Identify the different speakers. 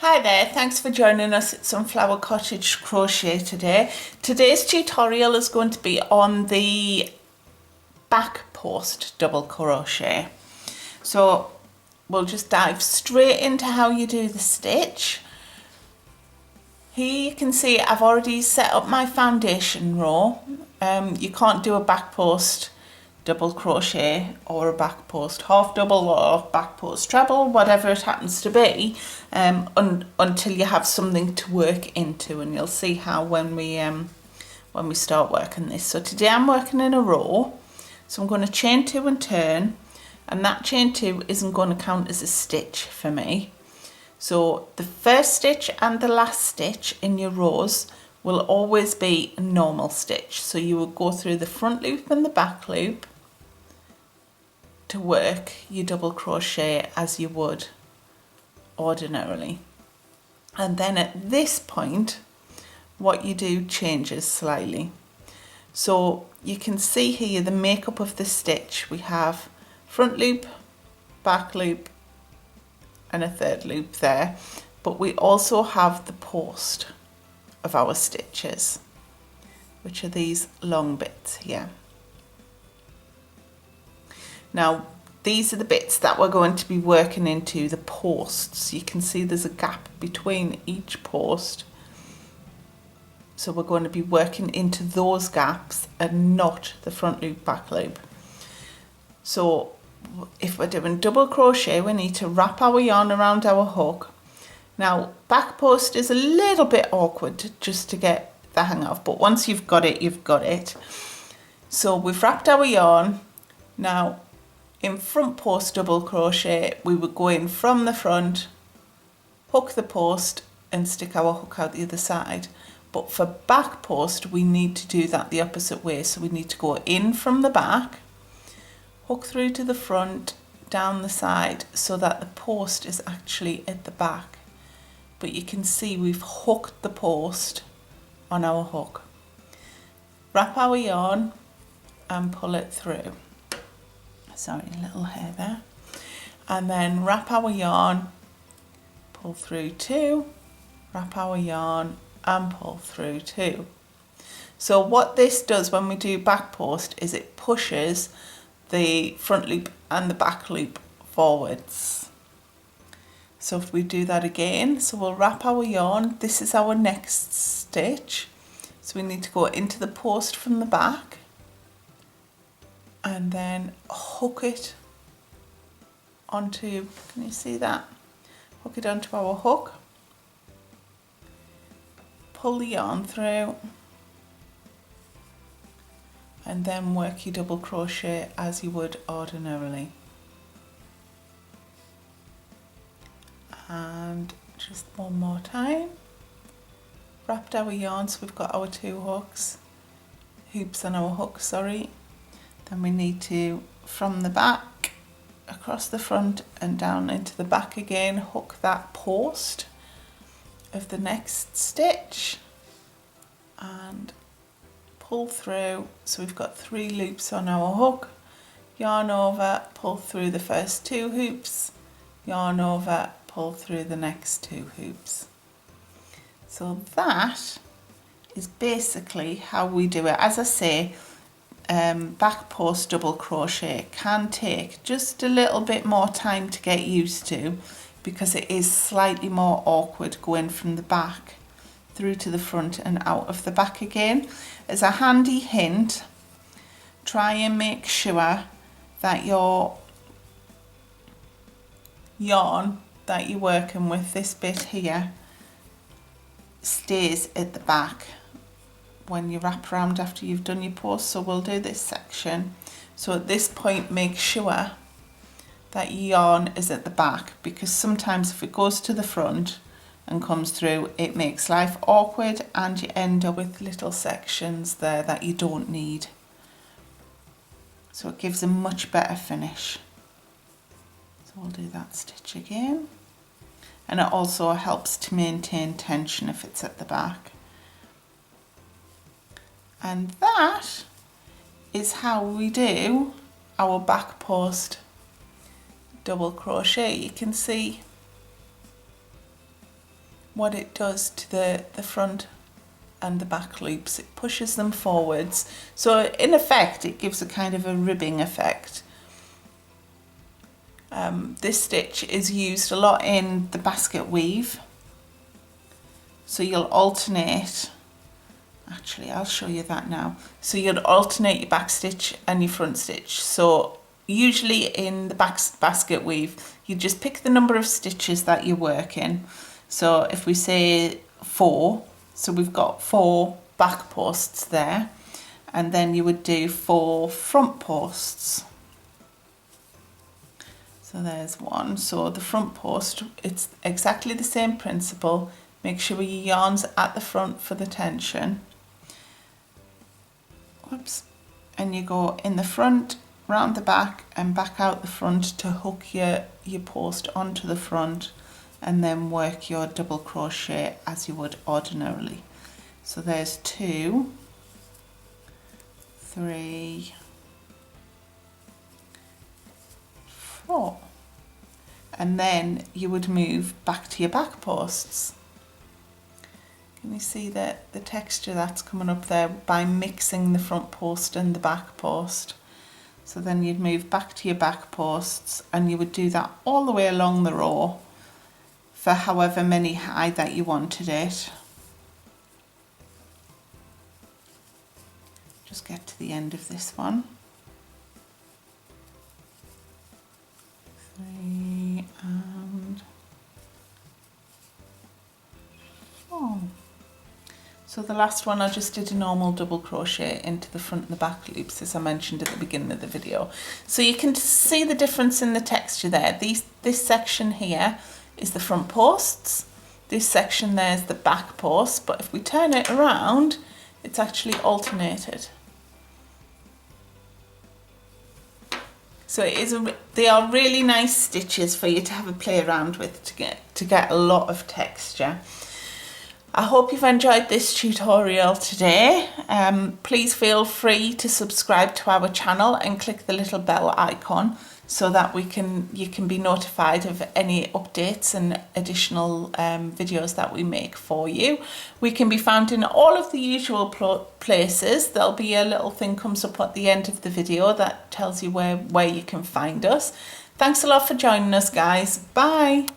Speaker 1: Hi there, thanks for joining us at Sunflower Cottage Crochet today. Today's tutorial is going to be on the back post double crochet. So we'll just dive straight into how you do the stitch. Here you can see I've already set up my foundation row. You can't do a back post double crochet or a back post half double or back post treble, whatever it happens to be, until you have something to work into, and you'll see how when we start working this. So today I'm working in a row, so I'm going to chain 2 and turn, and that chain 2 isn't going to count as a stitch for me. So the first stitch and the last stitch in your rows will always be a normal stitch. So you will go through the front loop and the back loop to work your double crochet as you would ordinarily. And then at this point, what you do changes slightly. So you can see here the makeup of the stitch. We have front loop, back loop, and a third loop there, but we also have the post of our stitches, which are these long bits here. Now these are the bits that we're going to be working into, the posts. You can see there's a gap between each post, so we're going to be working into those gaps and not the front loop, back loop. So if we're doing double crochet, we need to wrap our yarn around our hook. Now back post is a little bit awkward just to get the hang of, but once you've got it, you've got it. So we've wrapped our yarn. Now in front post double crochet, we would go in from the front, hook the post and stick our hook out the other side. But for back post, we need to do that the opposite way. So we need to go in from the back, hook through to the front, down the side, so that the post is actually at the back. But you can see we've hooked the post on our hook. Wrap our yarn and pull it through. Sorry, a little hair there. And then wrap our yarn, pull through 2, wrap our yarn and pull through 2. So what this does when we do back post is it pushes the front loop and the back loop forwards. So if we do that again, so we'll wrap our yarn, this is our next stitch. So we need to go into the post from the back and then hook it onto, can you see that? Hook it onto our hook, pull the yarn through, and then work your double crochet as you would ordinarily. And just one more time. Wrapped our yarn, so we've got our 2 hooks, hoops on our hook, sorry. Then we need to, from the back, across the front and down into the back again, hook that post of the next stitch and pull through. So we've got 3 loops on our hook, yarn over, pull through the first 2 hoops, yarn over, pull through the next 2 hoops. So that is basically how we do it. As I say, back post double crochet can take just a little bit more time to get used to, because it is slightly more awkward going from the back through to the front and out of the back again. As a handy hint, try and make sure that your yarn that you're working with, this bit here, stays at the back when you wrap around after you've done your post. So we'll do this section. So at this point, make sure that your yarn is at the back, because sometimes if it goes to the front and comes through, it makes life awkward and you end up with little sections there that you don't need. So it gives a much better finish. So we'll do that stitch again. And it also helps to maintain tension if it's at the back. And that is how we do our back post double crochet. You can see what it does to the front and the back loops. It pushes them forwards. So in effect, it gives a kind of a ribbing effect. This stitch is used a lot in the basket weave. So you'll alternate, actually I'll show you that now. So you'll alternate your back stitch and your front stitch. So usually in the basket weave, you just pick the number of stitches that you're working. So if we say 4, so we've got 4 back posts there, and then you would do 4 front posts. So there's 1. So the front post, it's exactly the same principle. Make sure your yarn's at the front for the tension. Whoops. And you go in the front, round the back, and back out the front to hook your post onto the front, and then work your double crochet as you would ordinarily. So there's 2, 3, 4, and then you would move back to your back posts. Can you see the texture that's coming up there by mixing the front post and the back post? So then you'd move back to your back posts, and you would do that all the way along the row for however many high that you wanted it. Just get to the end of this one. 3 and 4. So the last one I just did a normal double crochet into the front and the back loops, as I mentioned at the beginning of the video. So you can see the difference in the texture there. This section here is the front posts. This section there is the back posts, but if we turn it around, it's actually alternated. So they are really nice stitches for you to have a play around with to get a lot of texture. I hope you've enjoyed this tutorial today. Please feel free to subscribe to our channel and click the little bell icon so that you can be notified of any updates and additional videos that we make for you. We can be found in all of the usual places. There'll be a little thing comes up at the end of the video that tells you where you can find us. Thanks a lot for joining us, guys. Bye.